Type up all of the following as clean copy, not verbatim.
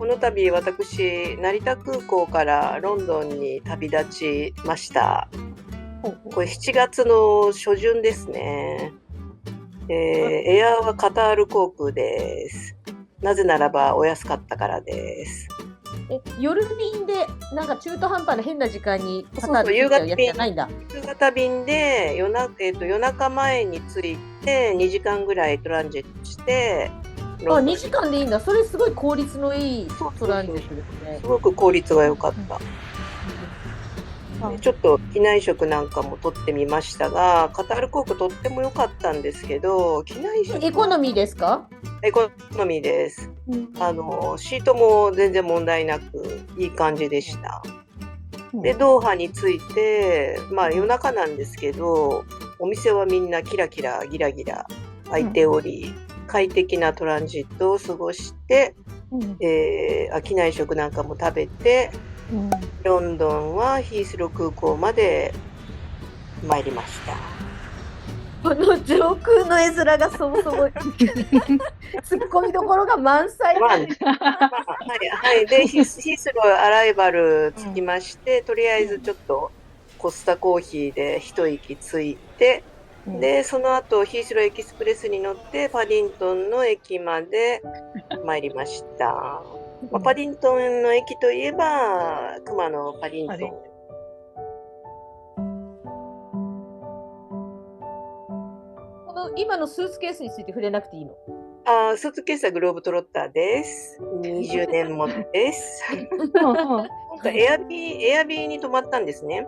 この度私、成田空港からロンドンに旅立ちました。これ7月の初旬ですね。エアはカタール航空です。なぜならばお安かったからです。夜便でなんか中途半端な変な時間にカタール夕着いちゃうやつじゃないんだ。夕方便で夜中前に着いて2時間ぐらいトランジットして、2時間でいいんだ。それすごい効率のいいトランジットですね。すごく効率が良かった。ちょっと機内食なんかも取ってみましたが、カタール航空とっても良かったんですけど、機内食エコノミーですか？エコノミーです。シートも全然問題なくいい感じでした。で、ドーハに着いて、夜中なんですけど、お店はみんなキラキラギラギラ開いており、快適なトランジットを過ごして、機内食なんかも食べて、ロンドンはヒースロー空港まで参りました。この上空の絵面がそもそもツッコミどころが満載。はい。で、ヒースローアライバル着きまして、とりあえずちょっとコスタコーヒーで一息ついて、で、その後ヒースローエキスプレスに乗ってパディントンの駅まで参りました。パディントンの駅といえば、熊のパディントン。この今のスーツケースについて触れなくていいの？スーツケースはグローブトロッターです。20年もです。エアビーに泊まったんですね。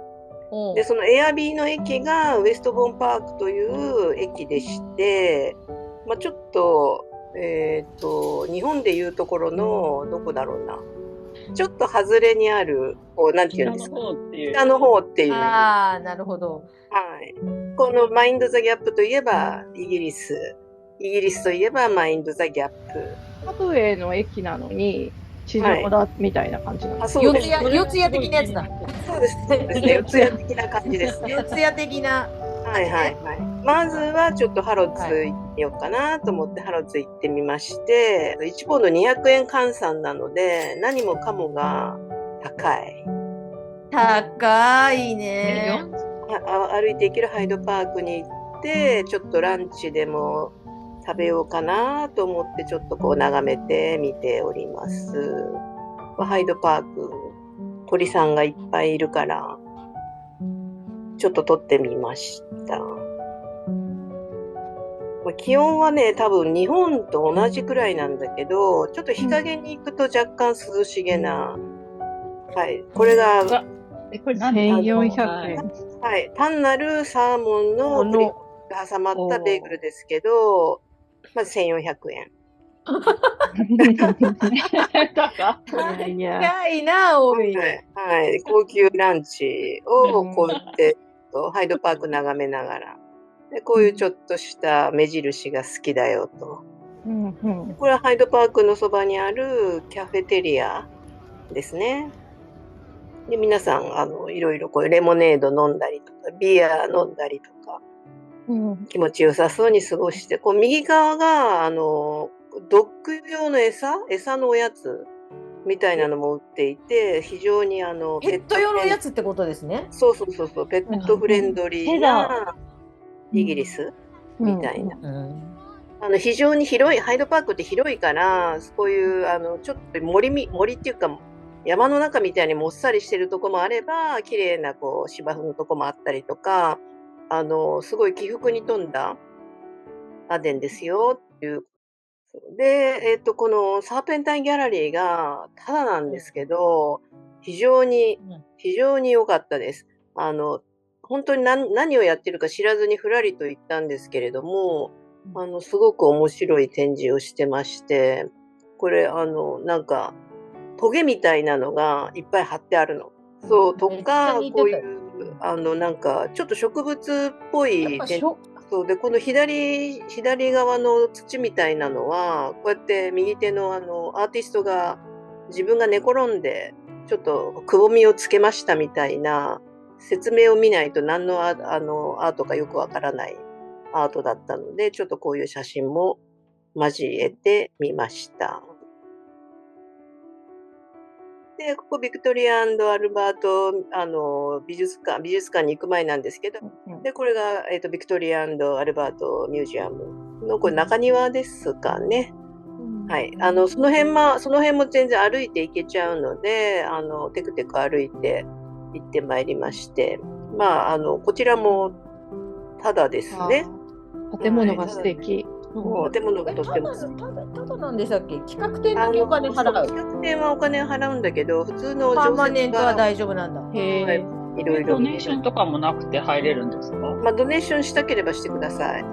で、そのエアビーの駅がウェストボーンパークという駅でして、ちょっと、日本でいうところの、どこだろうな。ちょっと外れにある、なんていうんですか。北の方っていう。なるほど。はい。このマインド・ザ・ギャップといえば、イギリスといえばマインド・ザ・ギャップ。ハブウェイの駅なのに、地上だみたいな感じなんです。四谷的なやつだ。そうですね。四谷的な感じですね。四谷的な。まずはちょっとハロッズ行ってみようかなと思ってハロッズ行ってみまして、1ポンド200円換算なので、何もかもが高い。高いね。歩いて行けるハイドパークに行って、ちょっとランチでも食べようかなと思ってちょっと眺めてみております。ハイドパーク、鳥さんがいっぱいいるから、ちょっと撮ってみました。気温はね、多分日本と同じくらいなんだけど、ちょっと日陰に行くと若干涼しげな。これが、これ1400円。単なるサーモンのクリームが挟まったベーグルですけど、まず1400円。高いな、おい。高級ランチをこうやってハイドパーク眺めながら、でこういうちょっとした目印が好きだよと。これはハイドパークのそばにあるキャフェテリアですね。で皆さんいろいろレモネード飲んだりとかビア飲んだりとか、気持ちよさそうに過ごして、右側がドッグ用の餌のおやつみたいなのも売っていて、非常にペット用のやつってことですね。そう、ペットフレンドリーなイギリスみたいな。非常に広い、ハイドパークって広いから、こういうちょっと森っていうか山の中みたいにもっさりしてるとこもあれば、綺麗な芝生のとこもあったりとか、すごい起伏に富んだガーデンですよっていう。で、このサーペンタインギャラリーがただなんですけど、非常に良かったです。本当に何をやってるか知らずにふらりと行ったんですけれども、すごく面白い展示をしてまして、これ、なんか、トゲみたいなのがいっぱい貼ってあるの。そう、とか、こういう、なんか、ちょっと植物っぽいそうで、この左側の土みたいなのは、こうやって右手のアーティストが自分が寝転んで、ちょっとくぼみをつけましたみたいな、説明を見ないと何のアートかよくわからないアートだったので、ちょっとこういう写真も交えてみました。で、ここビクトリア&アルバート美術館に行く前なんですけど、でこれが、ビクトリア&アルバートミュージアムのこれ中庭ですかね。はい、その辺も全然歩いて行けちゃうので、テクテク歩いて行ってまいりまして、まあこちらもただですね。建物が素敵。建物がとってもただなんでしたっけ？企画展だけお金払う。企画展はお金を払うんだけど、普通のパーマネントは大丈夫なんだ。へいろいろドネーションとかもなくて入れるんですか？まあドネーションしたければしてください。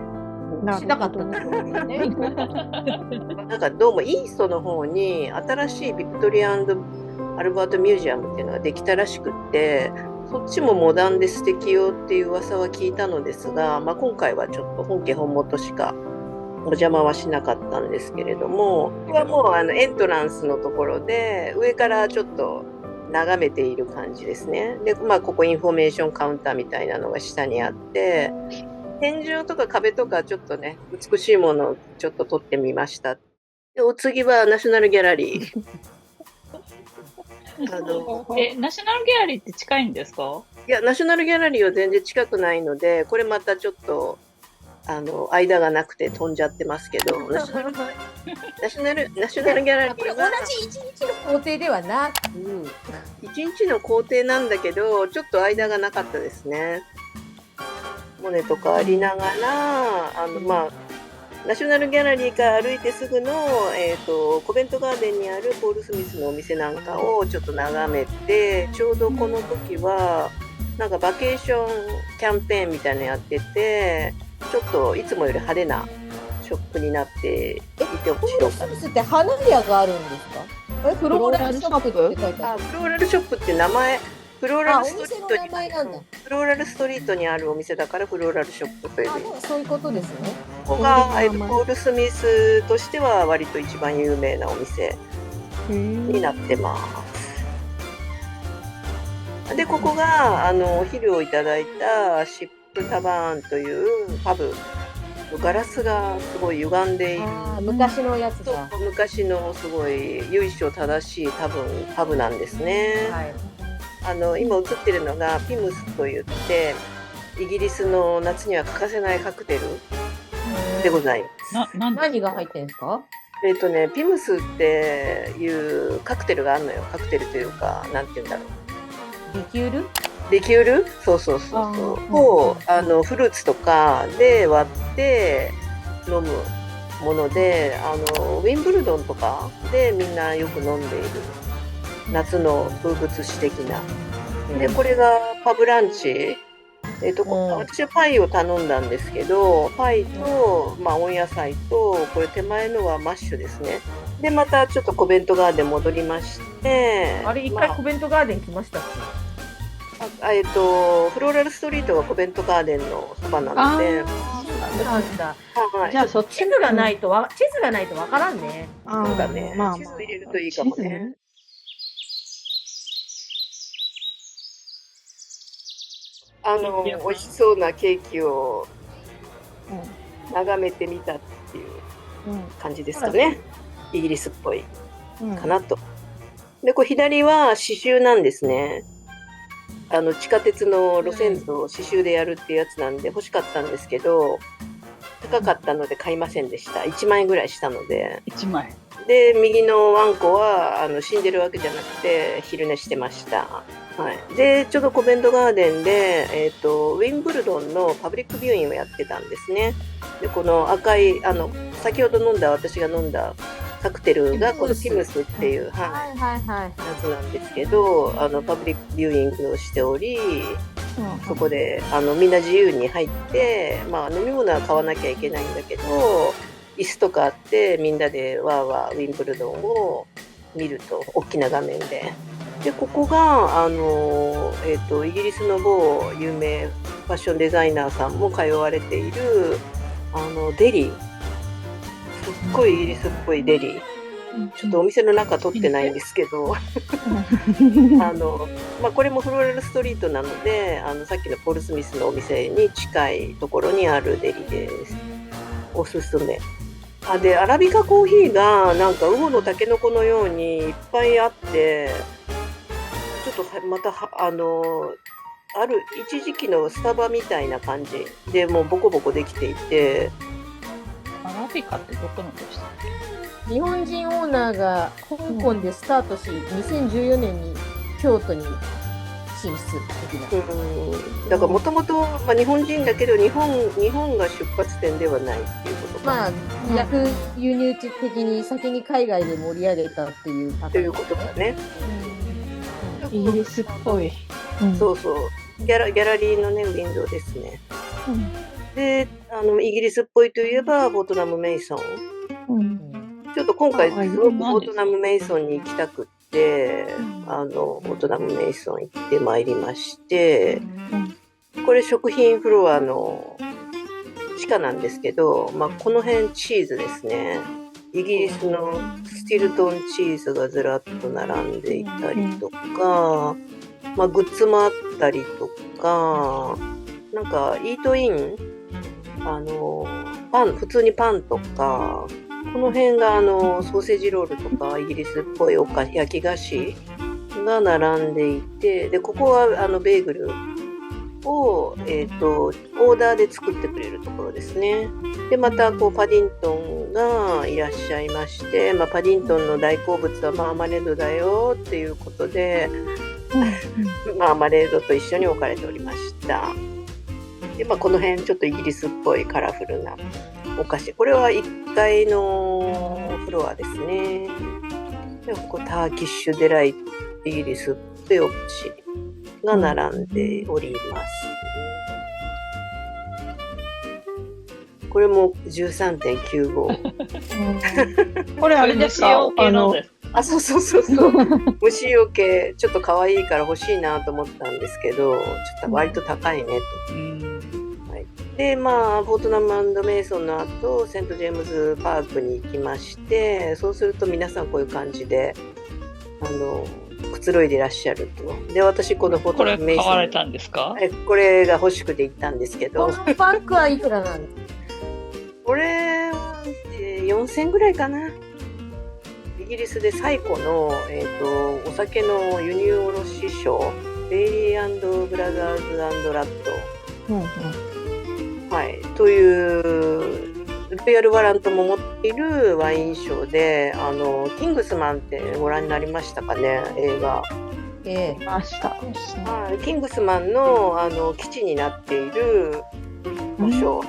しなかったんだね。なんかどうもイーストの方に新しいビクトリア&アルバートミュージアムっていうのができたらしくって、そっちもモダンで素敵よっていう噂は聞いたのですが、まあ、今回はちょっと本家本元しかお邪魔はしなかったんですけれども、ここはもうエントランスのところで上からちょっと眺めている感じですね。で、まあ、ここインフォメーションカウンターみたいなのが下にあって、天井とか壁とかちょっとね、美しいものをちょっと撮ってみました。で、お次はナショナルギャラリー。ナショナルギャラリーって近いんですか？いや、ナショナルギャラリーは全然近くないので、これまたちょっと間がなくて飛んじゃってますけど、ナショナルギャラリーは同じ一日の工程ではなく、一日の工程なんだけど、ちょっと間がなかったですね。モネとかありながら、まあ、ナショナルギャラリーから歩いてすぐの、コベントガーデンにあるポール・スミスのお店なんかをちょっと眺めて、ちょうどこの時はなんかバケーションキャンペーンみたいなのやってて、ちょっといつもより派手なショップになっていて面白かった。ポール・スミスって花屋があるんですか？フローラルショップって書いてある。フローラルショップって名前、フローラルストリートに、お店の名前なんだ。フローラルストリートにあるお店だからフローラルショップという。そういうことですね。ここがポール・スミスとしては割と一番有名なお店になってます。で、ここがお昼をいただいたシップタバーンというパブ。ガラスがすごい歪んでいる。昔のやつだ。昔のすごい由緒正しいパブなんですね。はい、今映ってるのがピムスといってイギリスの夏には欠かせないカクテルでございます。何が入ってるんですか？ピムスっていうカクテルがあるのよ。カクテルというか、なんて言うんだろう。リキュールそうをフルーツとかで割って飲むもので、ウィンブルドンとかでみんなよく飲んでいる夏の風物詩的な。で、これがパブランチ。私はパイを頼んだんですけど、パイと、まあ、温野菜と、これ手前のはマッシュですね。で、またちょっとコベントガーデン戻りまして。あれ、一回コベントガーデン来ましたっけ？フローラルストリートはコベントガーデンのそばなので。なんだ。じゃあそっち地図がないとわからんね。そうだね。地図入れるといいかもね。美味しそうなケーキを眺めてみたっていう感じですかね。イギリスっぽいかなと。で、これ左は刺繍なんですね。地下鉄の路線図を刺繍でやるっていうやつなんで欲しかったんですけど、高かったので買いませんでした。1万円ぐらいしたので。1万円。で、右のワンコは死んでるわけじゃなくて昼寝してました。はい、で、ちょうどコベントガーデンで、ウィンブルドンのパブリックビューイングをやってたんですね。で、この赤い先ほど私が飲んだカクテルがこのピムスっていう、やつなんですけど、パブリックビューイングをしており、そこでみんな自由に入って、まあ、飲み物は買わなきゃいけないんだけど、椅子とかあってみんなでわーわーウィンブルドンを見ると、大きな画面で。で、ここがイギリスの某有名ファッションデザイナーさんも通われているデリー、すっごいイギリスっぽいデリー。ちょっとお店の中撮ってないんですけどまあ、これもフローラルストリートなので、さっきのポール・スミスのお店に近いところにあるデリです。おすすめ。で、アラビカコーヒーがなんかウゴのタケノコのようにいっぱいあって、とまたある一時期のスタバみたいな感じでもうボコボコできていて。アラビカってどこのでしたっけ？日本人オーナーが香港でスタートし、2014年に京都に進出的な。だからもともと日本人だけど日本が出発点ではないっていうことか。まあ逆輸入的に先に海外で盛り上げたっていうパターン。ということだね。イギリスっぽい。そうそう。ギャラリーのねウィンドウですね。で、イギリスっぽいといえばフォートナム・メイソン。ちょっと今回すごくフォートナム・メイソンに行きたくって、フォートナム・メイソン行ってまいりまして、これ食品フロアの地下なんですけど、この辺チーズですね。イギリスのスティルトンチーズがずらっと並んでいたりとか、グッズもあったりとか、なんかイートイン、パン、普通にパンとか、この辺がソーセージロールとかイギリスっぽい焼き菓子が並んでいて、でここはベーグルを、オーダーで作ってくれるところですね。でまたパディントンがいらっしゃいまして、パディントンの大好物はマーマレードだよっていうことで、マーマレードと一緒に置かれておりました。でこの辺ちょっとイギリスっぽいカラフルなお菓子、これは1階のフロアですね。でここターキッシュデライトイギリスっぽいお菓子が並んでおります。これも 13.95 これあれですか？そう虫よけちょっと可愛いから欲しいなと思ったんですけど、ちょっと割と高いねと。でフォートナム&メイソンの後セントジェームズパークに行きまして、そうすると皆さんこういう感じでくつろいでいらっしゃると。で私このフォートナム・メイソン、これ買われたんですか？これが欲しくて行ったんですけど、このパックはいくらなんですか？これは4000ぐらいかな。イギリスで最古の、お酒の輸入卸商、ベイリー&ブラザーズ&ラッド、というロイヤルワラントも持っているワインショーで、キングスマンってご覧になりましたかね、映画。ました。キングスマンの、基地になっている場所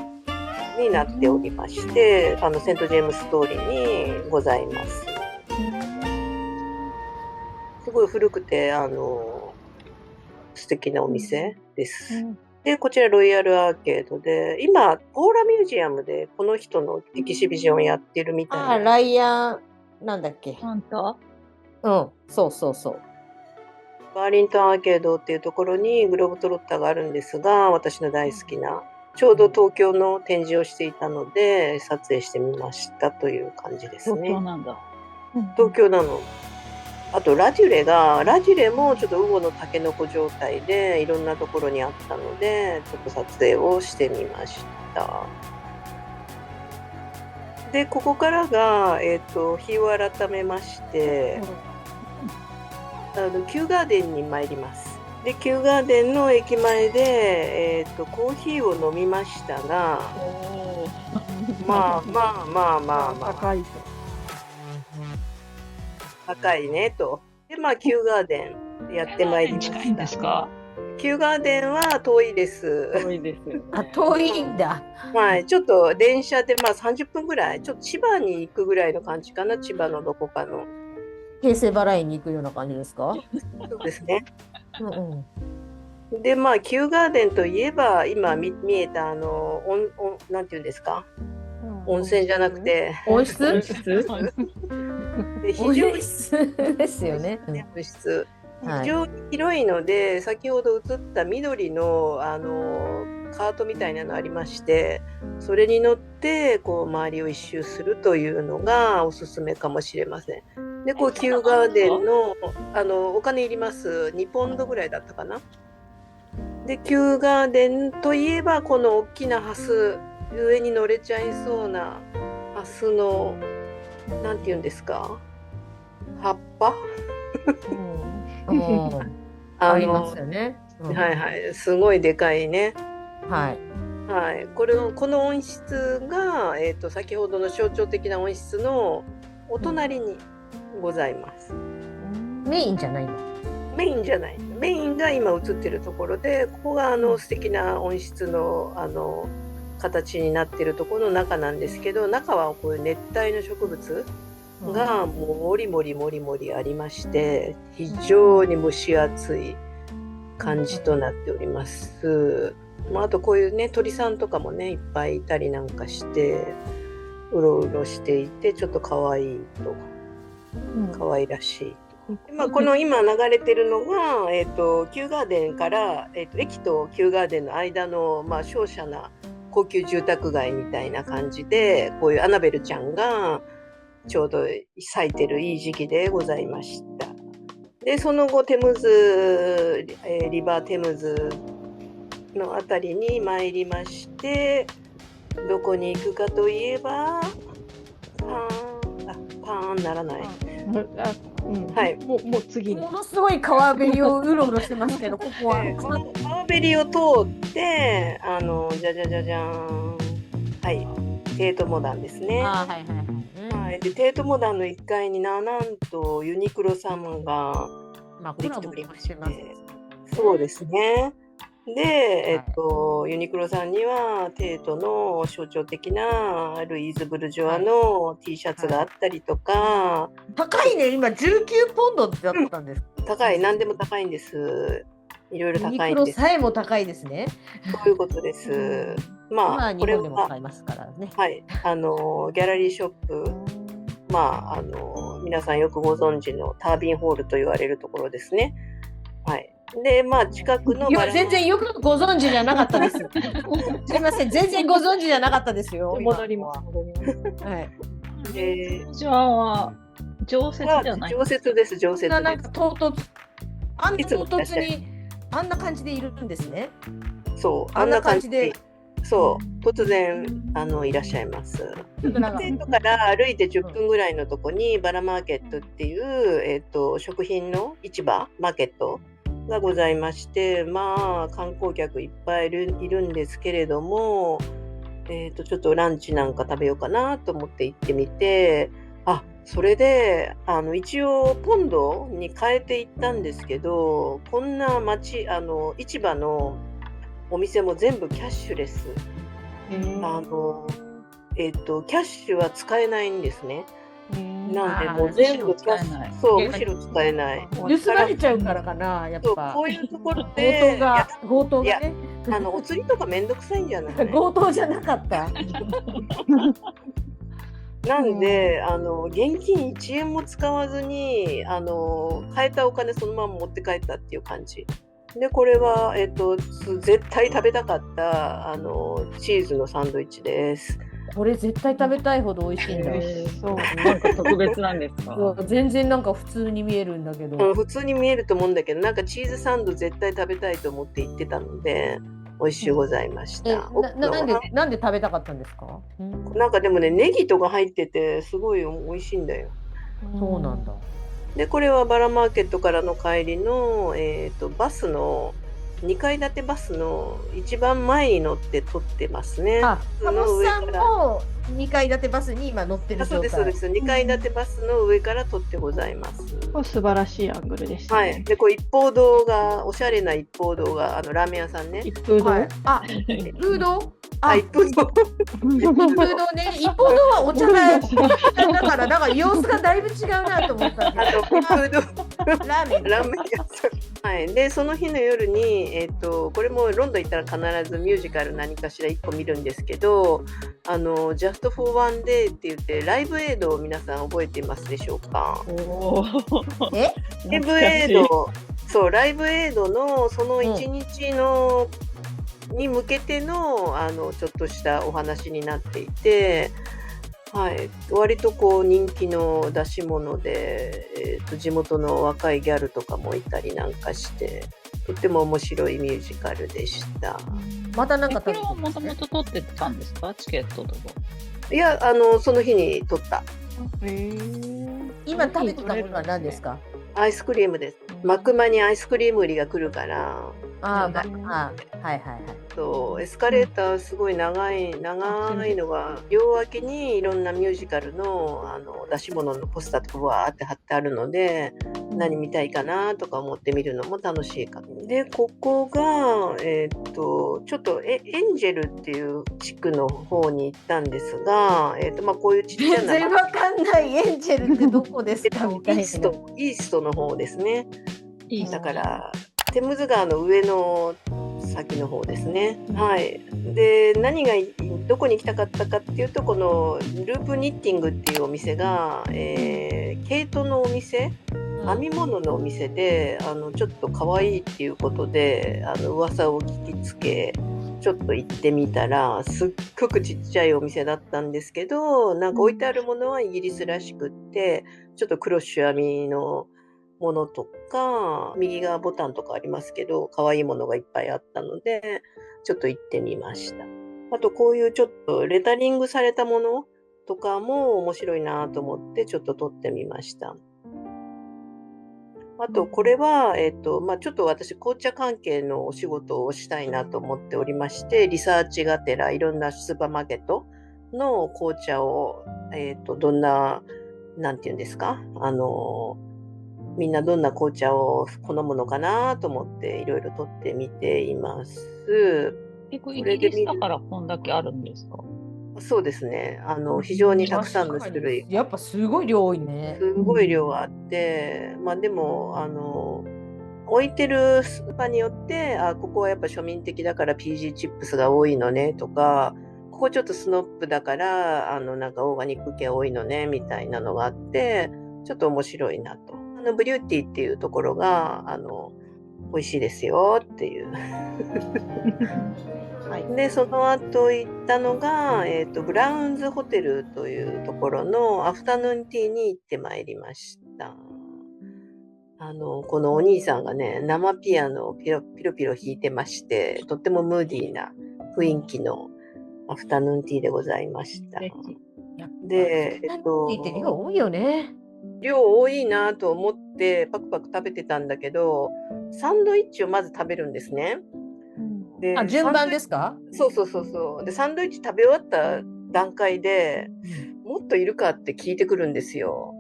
になっておりまして、セントジェームス通りにございます。すごい古くて素敵なお店です。でこちらロイヤルアーケードで、今ポーラミュージアムでこの人のエキシビジョンやってるみたいな。ライアーなんだっけ？本当？そう。バーリントンアーケードっていうところにグローブトロッターがあるんですが、私の大好きな、ちょうど東京の展示をしていたので撮影してみましたという感じですね。東京なんだ。東京なの。あとラジュレもちょっとウゴのタケノコ状態でいろんなところにあったので、ちょっと撮影をしてみました。でここからが、日を改めまして、キューガーデンに参ります。でキューガーデンの駅前で、コーヒーを飲みましたが、まあ高いねと。でキューガーデンやってまいりました。近いんですか？キューガーデンは遠いです。遠いです。遠いんだ。ちょっと電車で30分ぐらい、ちょっと千葉に行くぐらいの感じかな。千葉のどこかの京成バラ園に行くような感じですか？そうですね。でキューガーデンといえば今見えたなんていうんですか、温泉じゃなくて温室非常にですよね。温室非常に広いので、先ほど映った緑のカートみたいなのありまして、それに乗って周りを一周するというのがおすすめかもしれません。でキューガーデンのお金いります。2ポンドぐらいだったかな。でキューガーデンといえばこの大きなハス、上に乗れちゃいそうなハスのなんていうんですか、葉っぱありますよね。はいはい、すごいでかいね。はい。はい、この温室が、先ほどの象徴的な温室のお隣にございます。メインじゃないんだ。メインじゃない。メインが今映ってるところで、ここが素敵な温室の形になってるところの中なんですけど、中はこういう熱帯の植物がもうもりもりもりもりありまして、非常に蒸し暑い感じとなっております。あとこういうね、鳥さんとかもね、いっぱいいたりなんかして、うろうろしていて、ちょっと可愛いと、可愛らしい。この今流れてるのが、キューガーデンから、駅とキューガーデンの間の、瀟洒な高級住宅街みたいな感じで、こういうアナベルちゃんがちょうど咲いてるいい時期でございました。で、その後リバーテムズのあたりに参りまして、どこに行くかといえば、パーンならない。はい、もう次に。ものすごい川べりをうろうろしてますけど、ここは。この川べりを通って、じゃじゃじゃじゃーん。はい、テートモダンですね。はいはいはい。で、テートモダンの1階になんとユニクロさんができておりまして、そうですね。で、ユニクロさんにはテートの象徴的なルイーズ・ブルジョアの T シャツがあったりとか、高いね、今19ポンドだったんです。高い、何でも高いんです。いろいろ高いんです。ユニクロさえも高いですね。そういうことです。これは日本でも買いますからね。はい、ギャラリーショップ、皆さんよくご存知のタービンホールと言われるところですね。はい。で、近くの全然よくご存知じゃなかったです。すみません、全然ご存知じゃなかったですよ。戻ります。はい。じゃあ常設じゃない？常設です、常設です。なんか唐突にあんな感じでいるんですね。そう、あんな感じで。そう、突然いらっしゃいます。テントから歩いて10分ぐらいのとこにバラマーケットっていう、食品の市場マーケットがございまして、観光客いっぱいいるんですけれども、ちょっとランチなんか食べようかなと思って行ってみて、それで一応ポンドに変えていったんですけど、こんな市場のお店も全部キャッシュレス。キャッシュは使えないんですね。なんでもう全部キャッシュ、そう、むしろ使えない。盗まれちゃうからかな、やっぱ。こういうところで強盗がね。お釣りとかめんどくさいんじゃない？強盗じゃなかった。なんで現金1円も使わずに買えたお金そのまま持って帰ったっていう感じで、これは、絶対食べたかったチーズのサンドイッチです。これ絶対食べたいほど美味しいんだ。そう、なんか特別なんですか？全然なんか普通に見えるんだけど。普通に見えると思うんだけど、なんかチーズサンド絶対食べたいと思って言ってたので、美味しゅうございました。なんで食べたかったんですか？なんかでもね、ネギとか入っててすごい美味しいんだよ。そうなんだ。で、これはバラマーケットからの帰りの、バスの2階建てバスの一番前に乗って撮ってますね。鴨さんも2階建てバスに今乗ってる状態。そうです。2階建てバスの上から撮ってございます。これ素晴らしいアングルでしたね。はい。で、こう一方堂が、おしゃれな一方堂が、ラーメン屋さんね。一風堂。一風堂？一風堂。一風堂ね。一方堂はお茶がだから様子がだいぶ違うなと思ったんで。一風堂。ラーメン屋さん。はい。で、その日の夜に、これもロンドン行ったら必ずミュージカル何かしら1個見るんですけど、Just for One Day って言ってライブエイドを皆さん覚えていますでしょうか？ライブエイド、そう、ライブエイドのその1日の、に向けてのちょっとしたお話になっていて、はい、割とこう人気の出し物で、地元の若いギャルとかもいたりなんかして、とっても面白いミュージカルでした。またなんかこれはもともと取ってたんですか？チケットとか。いや、その日に取った。今食べてたものは何ですか？アイスクリームです。幕間にアイスクリーム売りが来るから、はいはいはい。エスカレーターすごい長いのが両脇にいろんなミュージカルの出し物のポスターとかわーって貼ってあるので、何見たいかなとか思って見るのも楽しいかも。でここがちょっとエンジェルっていう地区の方に行ったんですが、こういうちっちゃな全然わかんない。エンジェルってどこですかみたいな。イーストの方ですね。だからテムズ川の上の先の方ですね。はい。でどこに行きたかったかっていうと、このループニッティングっていうお店が、毛糸のお店、編み物のお店でちょっと可愛いっていうことで噂を聞きつけ、ちょっと行ってみたらすっごくちっちゃいお店だったんですけど、なんか置いてあるものはイギリスらしくって、ちょっとクロッシュ編みのものとか、右側ボタンとかありますけど、可愛いものがいっぱいあったので、ちょっと行ってみました。あとこういうちょっとレタリングされたものとかも面白いなと思ってちょっと撮ってみました。あとこれは、ちょっと私紅茶関係のお仕事をしたいなと思っておりまして、リサーチがてらいろんなスーパーマーケットの紅茶を、どんな、なんていうんですか、みんなどんな紅茶を好むのかなと思っていろいろ撮ってみています。イギリスだからこんだけあるんですか？そうですね。非常にたくさんの種類。やっぱすごい量多いね。すごい量があって、でも置いてるスーパーによって、ここはやっぱ庶民的だから PG チップスが多いのねとか、ここちょっとスノップだからなんかオーガニック系多いのねみたいなのがあって、ちょっと面白いなと。ブリューティーっていうところが美味しいですよっていう。はい、でその後行ったのが、ブラウンズホテルというところのアフタヌーンティーに行ってまいりました。このお兄さんがね、生ピアノをピロピロ弾いてまして、とってもムーディーな雰囲気のアフタヌーンティーでございました。で、量多いよね。量多いなと思ってパクパク食べてたんだけど、サンドイッチをまず食べるんですね。で順番ですか？そうでサンドイッチ食べ終わった段階で、もっといるかって聞いてくるんですよ。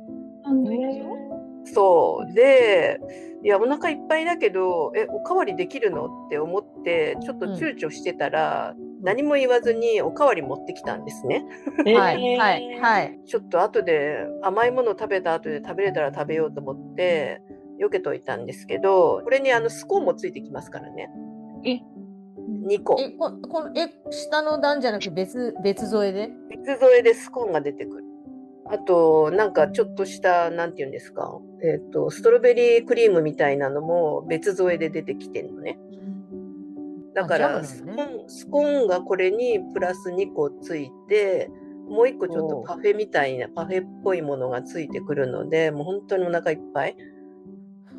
そうで、いやお腹いっぱいだけどおかわりできるのって思ってちょっと躊躇してたら、何も言わずにおかわり持ってきたんですね。ちょっと後で甘いもの食べた後で食べれたら食べようと思って避けといたんですけど、これにスコーンもついてきますからね。2個。下の段じゃなくて別添えで？別添えでスコーンが出てくる。あとなんかちょっとしたなんていうんですか、ストロベリークリームみたいなのも別添えで出てきてるのね。だからスコーンがこれにプラス2個ついて、もう1個ちょっとパフェみたいなパフェっぽいものがついてくるので、もう本当にお腹いっぱい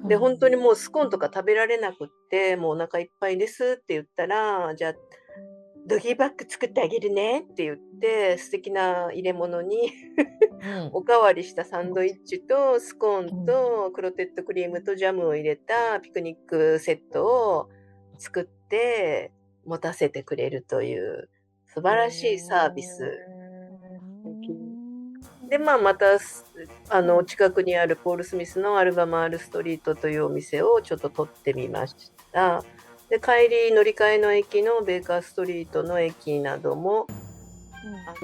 で、本当にもうスコーンとか食べられなくって、もうお腹いっぱいですって言ったら、じゃあドギーバッグ作ってあげるねって言って、素敵な入れ物におかわりしたサンドイッチとスコーンとクロテッドクリームとジャムを入れたピクニックセットを作って持たせてくれるという素晴らしいサービスで、また近くにあるポール・スミスのアルバマールストリートというお店をちょっと撮ってみました。で、帰り乗り換えの駅のベーカーストリートの駅なども、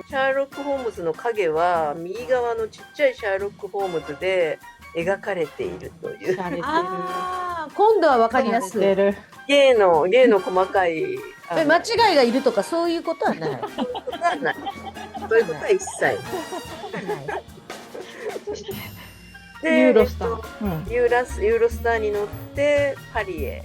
シャーロック・ホームズの影は右側のちっちゃいシャーロック・ホームズで描かれているという。今度は分かりやすい。芸の細かい間違いがいるとかそういうことはない。そういうことは一切ない。でユーロスターに乗ってパリへ